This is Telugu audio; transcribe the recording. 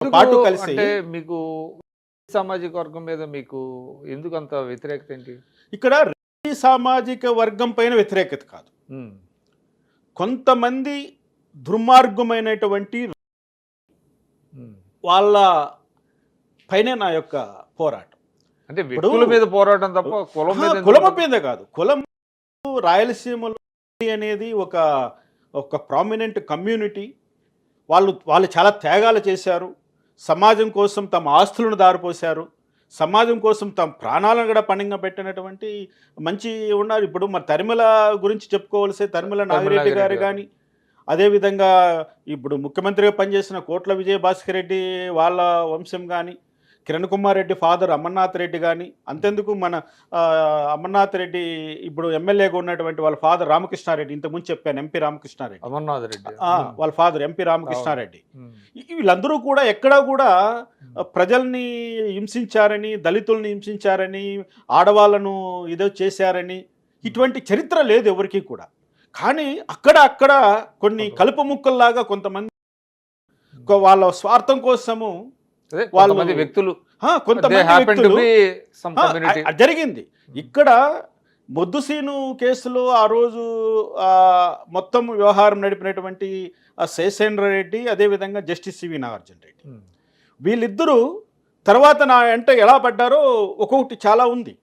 పాటు కలిసి అంటే మీకు సామాజిక వర్గం మీద మీకు ఎందుకు అంత వ్యతిరేకత ఏంటి? ఇక్కడ రెడ్డి సామాజిక వర్గం పైన వ్యతిరేకత కాదు, ఉమ్, కొంతమంది దుర్మార్గమైనటువంటి ఉమ్. వాళ్ళ పైనే నా యొక్క పోరాటం. అంటే వ్యక్తుల మీద పోరాటం తప్ప కులం మీద ఎందుకు? కులం మీద కాదు. కులం రాయలసీమలో అనేది ఒక ఒక ప్రామినెంట్ కమ్యూనిటీ. వాళ్ళు చాలా త్యాగాలు చేశారు, సమాజం కోసం తమ ఆస్తులను దారిపోశారు, సమాజం కోసం తమ ప్రాణాలను కూడా పణంగా పెట్టినటువంటి మంచి ఉన్నారు. ఇప్పుడు మరి తరిమల గురించి చెప్పుకోవాల్సే తరిమల నాగిరెడ్డి గారు కానీ, అదేవిధంగా ఇప్పుడు ముఖ్యమంత్రిగా పనిచేసిన కోట్ల విజయభాస్కర్ రెడ్డి వాళ్ళ వంశం కానీ, కిరణ్ కుమార్ రెడ్డి ఫాదర్ అమర్నాథ్ రెడ్డి కానీ, అంతెందుకు మన అమర్నాథ్ రెడ్డి ఇప్పుడు ఎమ్మెల్యేగా ఉన్నటువంటి వాళ్ళ ఫాదర్ రామకృష్ణారెడ్డి, ఇంతకుముందు చెప్పాను ఎంపీ రామకృష్ణారెడ్డి, అమర్నాథ్ రెడ్డి వాళ్ళ ఫాదర్ ఎంపీ రామకృష్ణారెడ్డి, వీళ్ళందరూ కూడా ఎక్కడా కూడా ప్రజల్ని హింసించారని, దళితుల్ని హింసించారని, ఆడవాళ్ళను ఇదో చేశారని ఇటువంటి చరిత్ర లేదు ఎవరికి కూడా. కానీ అక్కడ కొన్ని కలుపు ముక్కల్లాగా కొంతమంది వాళ్ళ స్వార్థం కోసము వాళ్ళు వ్యక్తులు జరిగింది. ఇక్కడ మొద్దుసీను కేసులో ఆ రోజు మొత్తం వ్యవహారం నడిపినటువంటి శేషేంద్ర రెడ్డి, అదేవిధంగా జస్టిస్ సివి నాగార్జున రెడ్డి, వీళ్ళిద్దరూ తర్వాత నా వెంట ఎలా పడ్డారో ఒక్కొక్కటి చాలా ఉంది.